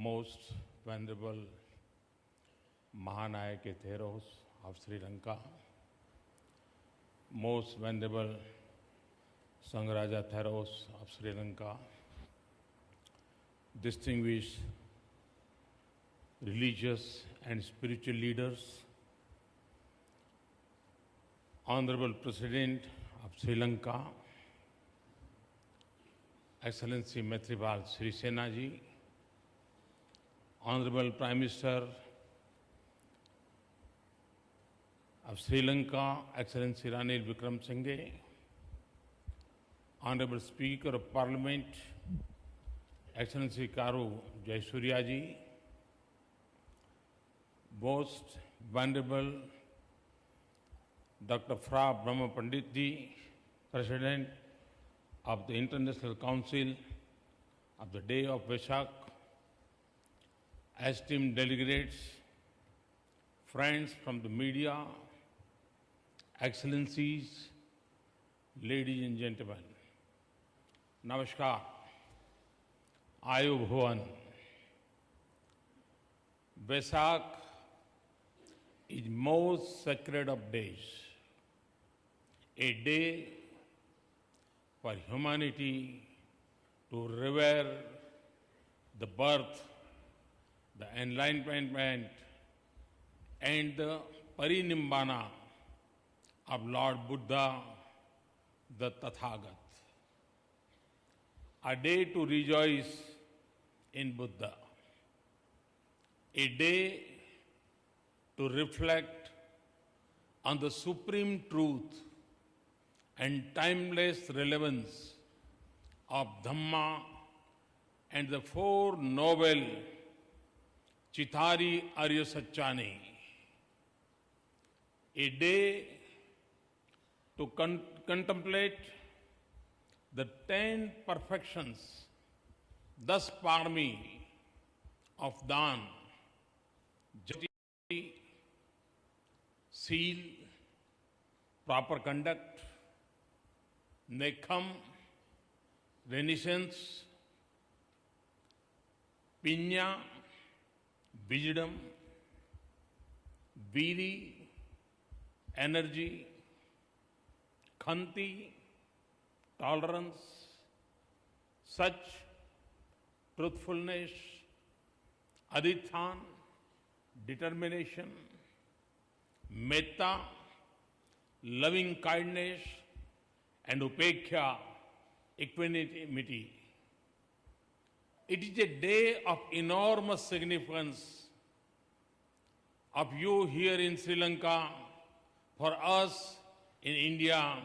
most venerable Mahanayake Theros of Sri Lanka, most venerable Sangharaja Theros of Sri Lanka, distinguished religious and spiritual leaders, Honorable President of Sri Lanka, Excellency Maithripal Sirisena ji, Honorable Prime Minister of Sri Lanka, Excellency Ranil Wickremesinghe, Honorable Speaker of Parliament, Excellency Karu Jayasuriya ji, Most Venerable Dr. Fra Brahma Pandit ji, President of the International Council of the Day of Vesak, esteemed delegates, friends from the media, excellencies, ladies and gentlemen, Namaskar, Ayu Bhuvan. Vesak is most sacred of days, a day for humanity to revere the birth, the enlightenment and the parinibbana of Lord Buddha, the Tathagat. A day to rejoice in Buddha. A day to reflect on the supreme truth and timeless relevance of Dhamma and the Four Noble Chitari Arya Satchani. A day to contemplate the 10 perfections, thus parmi of Dan, justice, seal, proper conduct, Nekham, renaissance, Pinya, wisdom, Viri, energy, Khanti, tolerance, such truthfulness, Adithan, determination, Metta, loving kindness, and Upekkha, equanimity. It is a day of enormous significance of you here in Sri Lanka, for us in India,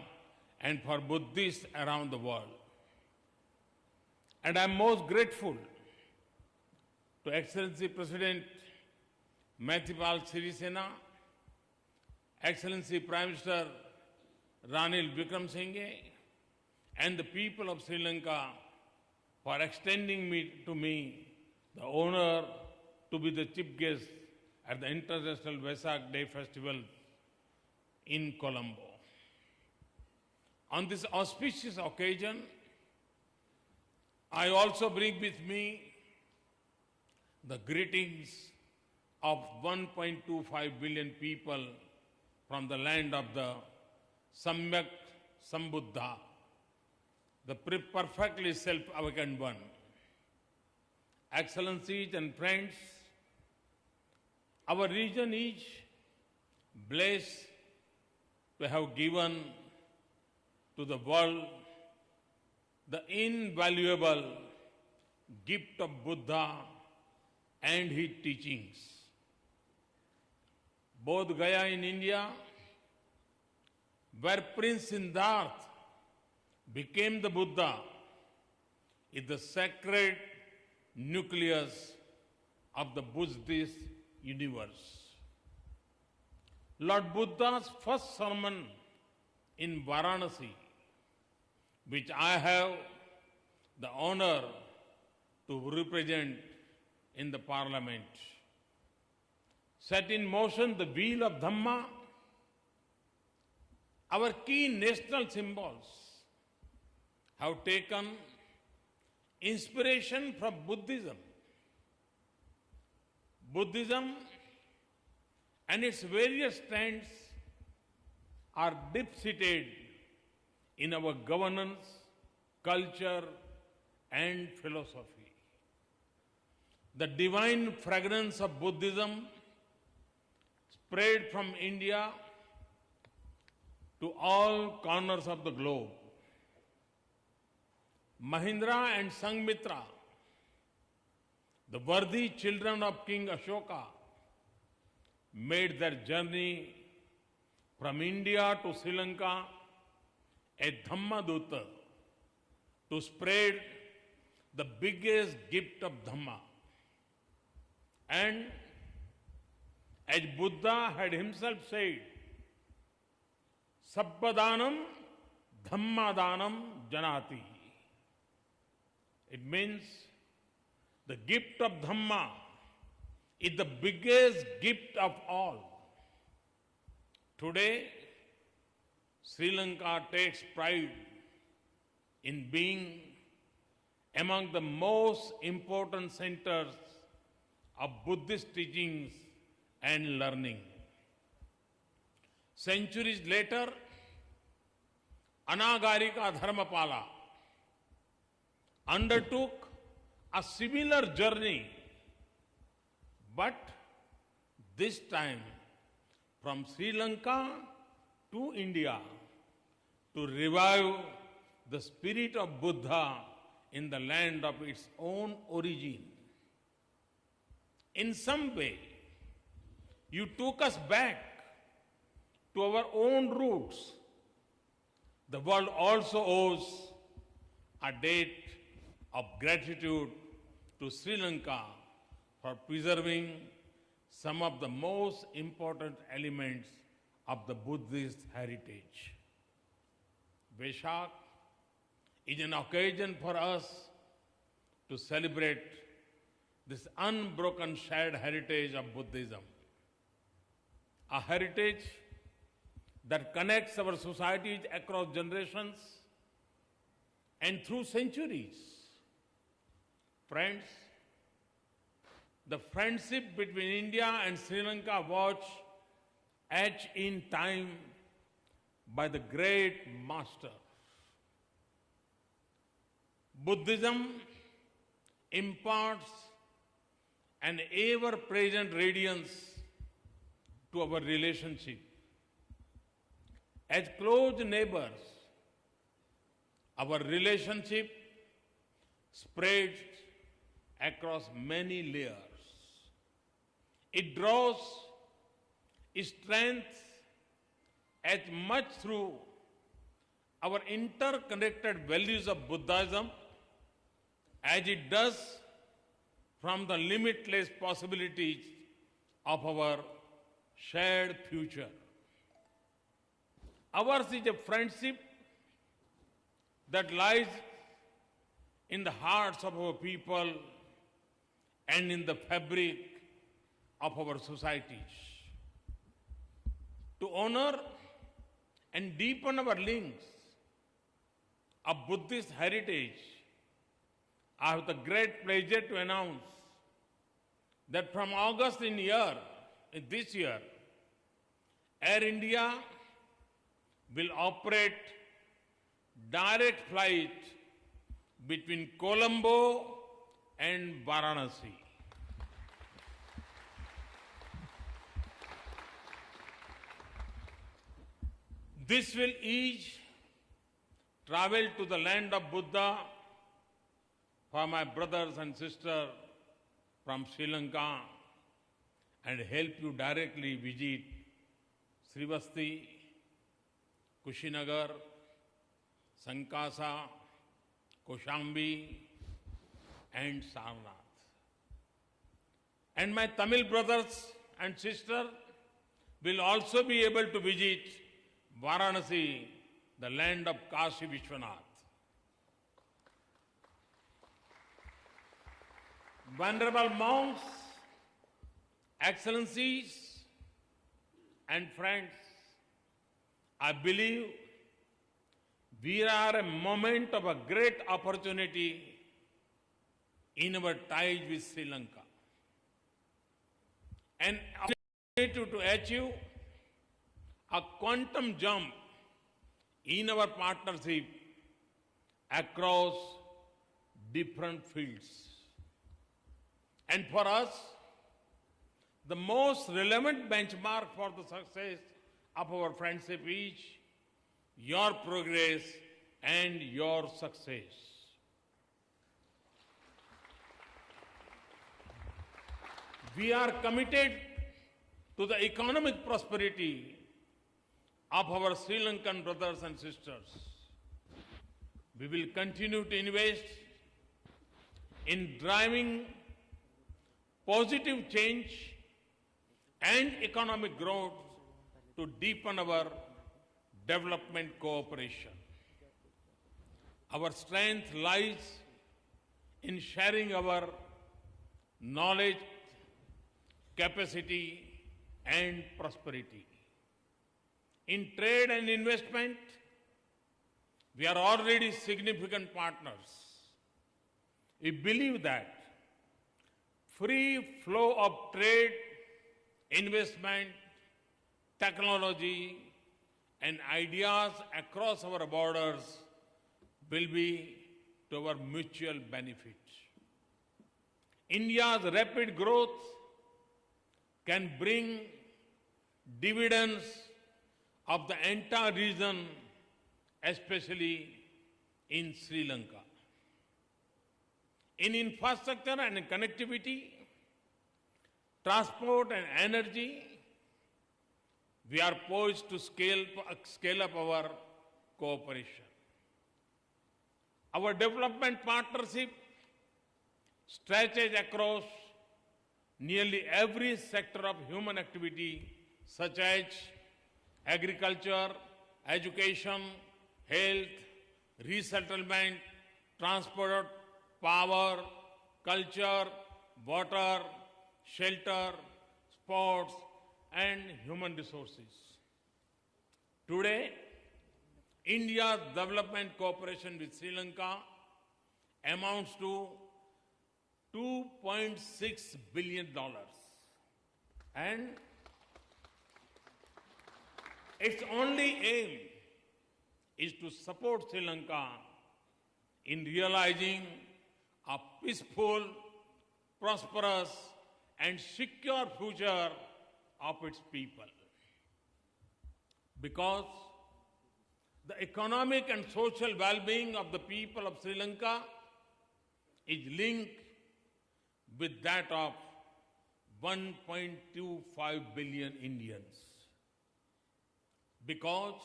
and for Buddhists around the world. And I am most grateful to Excellency President Maithripal Sirisena, Excellency Prime Minister Ranil Wickremesinghe, and the people of Sri Lanka for extending to me the honor to be the chief guest at the International Vesak Day Festival in Colombo. On this auspicious occasion, I also bring with me the greetings of 1.25 billion people from the land of the Samyak Sambuddha, the perfectly self-awakened one. Excellencies and friends, our region is blessed to have given to the world the invaluable gift of Buddha and his teachings. Bodh Gaya in India, where Prince Siddhartha became the Buddha, is the sacred nucleus of the Buddhist universe. Lord Buddha's first sermon in Varanasi, which I have the honor to represent in the Parliament, set in motion the wheel of Dhamma. Our key national symbols have taken inspiration from Buddhism Buddhism and its various strands are deep-seated in our governance, culture, and philosophy. The divine fragrance of Buddhism spread from India to all corners of the globe. Mahindra and Sanghmitra, the worthy children of King Ashoka, made their journey from India to Sri Lanka a Dhammadutta to spread the biggest gift of Dhamma. And as Buddha had himself said, Sabbadanam Dhammadanam Janati. It means the gift of Dhamma is the biggest gift of all. Today, Sri Lanka takes pride in being among the most important centers of Buddhist teachings and learning. Centuries later, Anagarika Dharmapala undertook a similar journey, but this time from Sri Lanka to India to revive the spirit of Buddha in the land of its own origin. In some way, you took us back to our own roots. The world also owes a debt of gratitude to Sri Lanka for preserving some of the most important elements of the Buddhist heritage. Vaishak is an occasion for us to celebrate this unbroken shared heritage of Buddhism, a heritage that connects our societies across generations and through centuries. Friends, the friendship between India and Sri Lanka was etched in time by the great master. Buddhism imparts an ever-present radiance to our relationship. As close neighbors, our relationship spreads across many layers. It draws strength as much through our interconnected values of Buddhism as it does from the limitless possibilities of our shared future. Ours is a friendship that lies in the hearts of our people and in the fabric of our societies. To honor and deepen our links of Buddhist heritage, I have the great pleasure to announce that from August this year, Air India will operate direct flight between Colombo and Varanasi. This will ease travel to the land of Buddha for my brothers and sisters from Sri Lanka and help you directly visit Srivasti, Kushinagar, Sankasa, Koshambi, and Sarnath. And my Tamil brothers and sisters will also be able to visit Varanasi, the land of Kashi Vishwanath. Venerable monks, excellencies, and friends, I believe we are a moment of a great opportunity in our ties with Sri Lanka. an opportunity to achieve a quantum jump in our partnership across different fields. And for us, the most relevant benchmark for the success of our friendship is your progress and your success. We are committed to the economic prosperity of our Sri Lankan brothers and sisters. We will continue to invest in driving positive change and economic growth to deepen our development cooperation. Our strength lies in sharing our knowledge, capacity, and prosperity. In trade and investment, we are already significant partners. We believe that free flow of trade, investment, technology, and ideas across our borders will be to our mutual benefit. India's rapid growth can bring dividends of the entire region, especially in Sri Lanka. In infrastructure and connectivity, transport and energy, we are poised to scale up our cooperation. Our development partnership stretches across nearly every sector of human activity, such as agriculture, education, health, resettlement, transport, power, culture, water, shelter, sports, and human resources. Today, India's development cooperation with Sri Lanka amounts to $2.6 billion. And its only aim is to support Sri Lanka in realizing a peaceful, prosperous, and secure future of its people. Because the economic and social well-being of the people of Sri Lanka is linked with that of 1.25 billion Indians. Because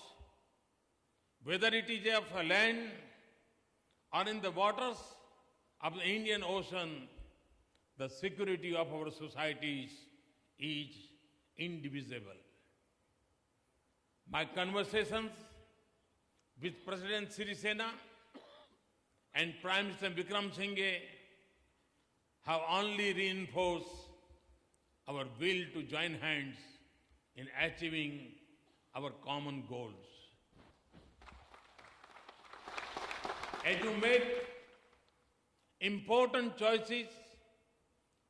whether it is of a land or in the waters of the Indian Ocean, the security of our societies is indivisible. My conversations with President Sirisena and Prime Minister Vikram Singhe have only reinforced our will to join hands in achieving our common goals. As you make important choices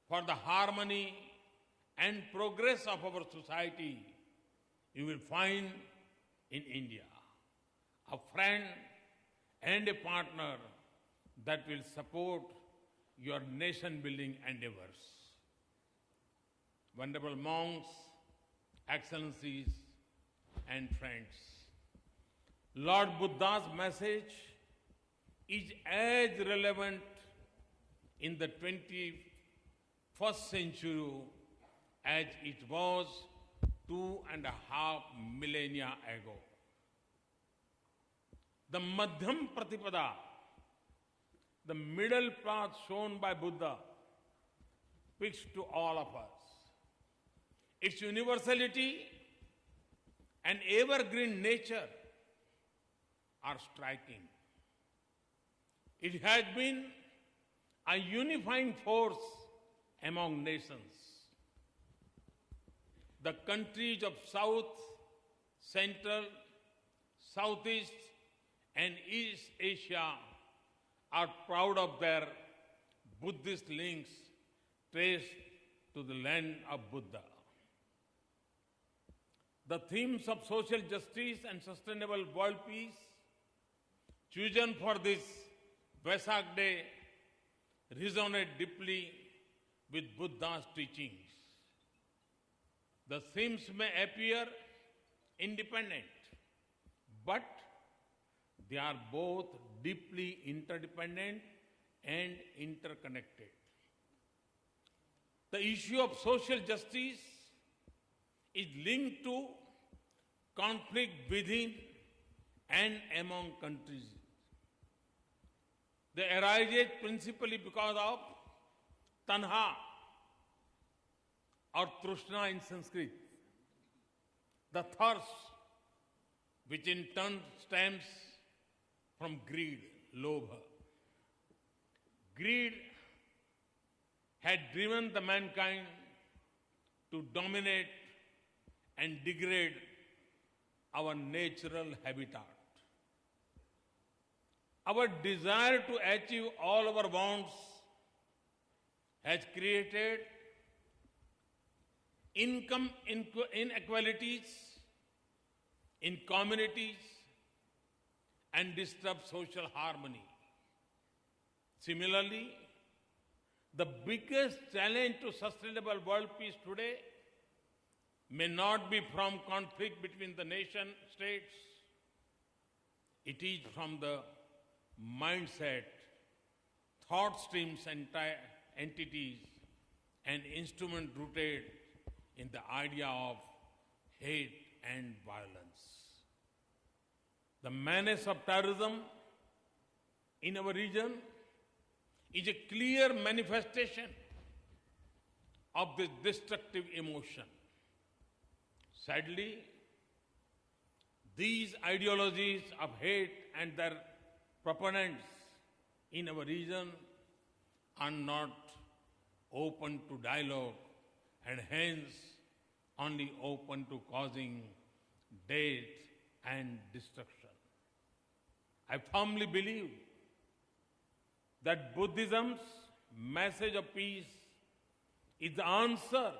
for the harmony and progress of our society, you will find in India a friend and a partner that will support your nation-building endeavors. Venerable monks, excellencies, and friends, Lord Buddha's message is as relevant in the 21st century as it was 2.5 millennia ago. The Madhyam Pratipada, the middle path shown by Buddha, speaks to all of us. Its universality and evergreen nature are striking. It has been a unifying force among nations. The countries of South, Central, Southeast, and East Asia are proud of their Buddhist links traced to the land of Buddha. The themes of social justice and sustainable world peace chosen for this Vesak Day resonate deeply with Buddha's teachings. The themes may appear independent, but they are both deeply interdependent and interconnected. The issue of social justice is linked to conflict within and among countries. They arise principally because of tanha or trishna in Sanskrit, the thirst, which in turn stems from greed, lobha. Greed had driven the mankind to dominate and degrade our natural habitat. Our desire to achieve all our wants has created income inequalities in communities and disturbed social harmony. Similarly, the biggest challenge to sustainable world peace today may not be from conflict between the nation states. It is from the mindset, thought streams, and entities and instruments rooted in the idea of hate and violence. The menace of terrorism in our region is a clear manifestation of this destructive emotion. Sadly, these ideologies of hate and their proponents in our region are not open to dialogue and hence only open to causing death and destruction. I firmly believe that Buddhism's message of peace is the answer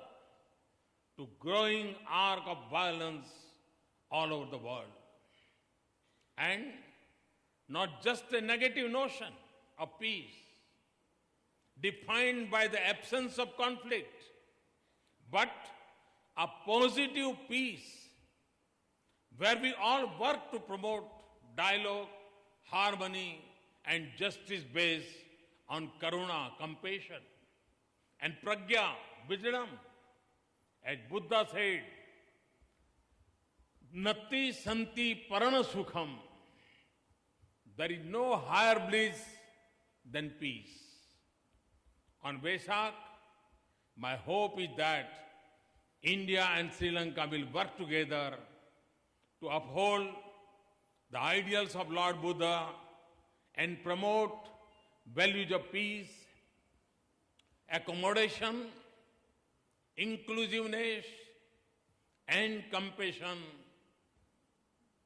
to growing arc of violence all over the world. And not just a negative notion of peace defined by the absence of conflict, but a positive peace where we all work to promote dialogue, harmony, and justice based on karuna, compassion, and pragya, wisdom. As Buddha said, Nati santi parana sukham. There is no higher bliss than peace. On Vesak, my hope is that India and Sri Lanka will work together to uphold the ideals of Lord Buddha and promote values of peace, accommodation, inclusiveness, and compassion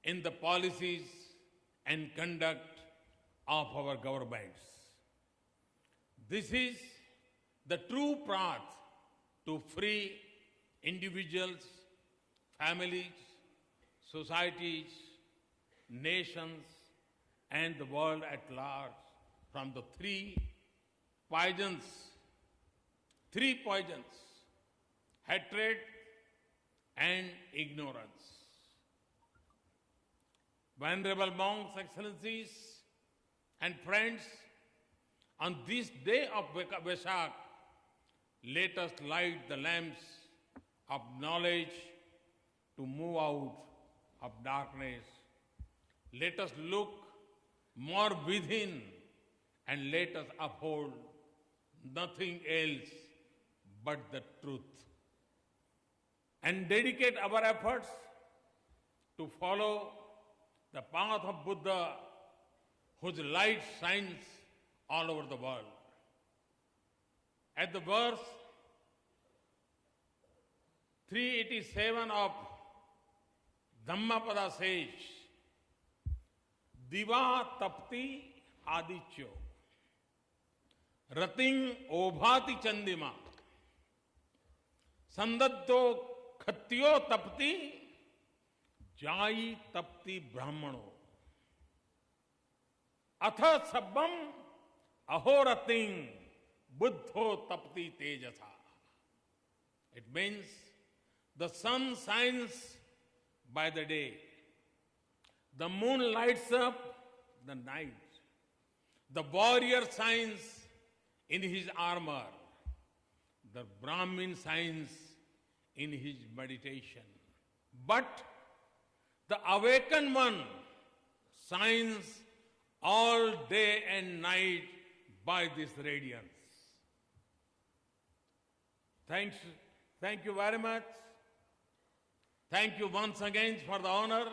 in the policies and conduct of our governments. This is the true path to free individuals, families, societies, nations, and the world at large from the three poisons, hatred and ignorance. Venerable monks, excellencies, and friends, on this day of Vesak, let us light the lamps of knowledge to move out of darkness. Let us look more within and let us uphold nothing else but the truth. And dedicate our efforts to follow the path of Buddha, whose light shines all over the world. At the verse 387 of Dhammapada says, Diva tapti adityo, rating obhati chandima, संदद्धो खत्यो तपति जाई तपति ब्राह्मणो अथ सब्बम अहोरतिं बुद्धो तपति तेजसा. It means the sun shines by the day, the moon lights up the night, the warrior shines in his armor, the Brahmin shines in his meditation. But the awakened one shines all day and night by this radiance. Thank you very much. Thank you once again for the honor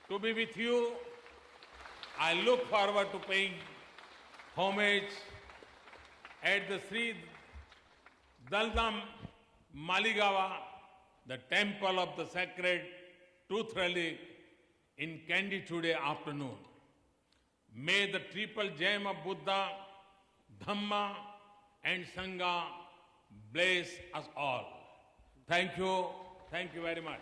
to be with you. I look forward to paying homage at the Sri Dalda Maligawa, the temple of the sacred Truth Relic, in Kandy today afternoon. May the triple gem of Buddha, Dhamma and Sangha bless us all. Thank you. Thank you very much.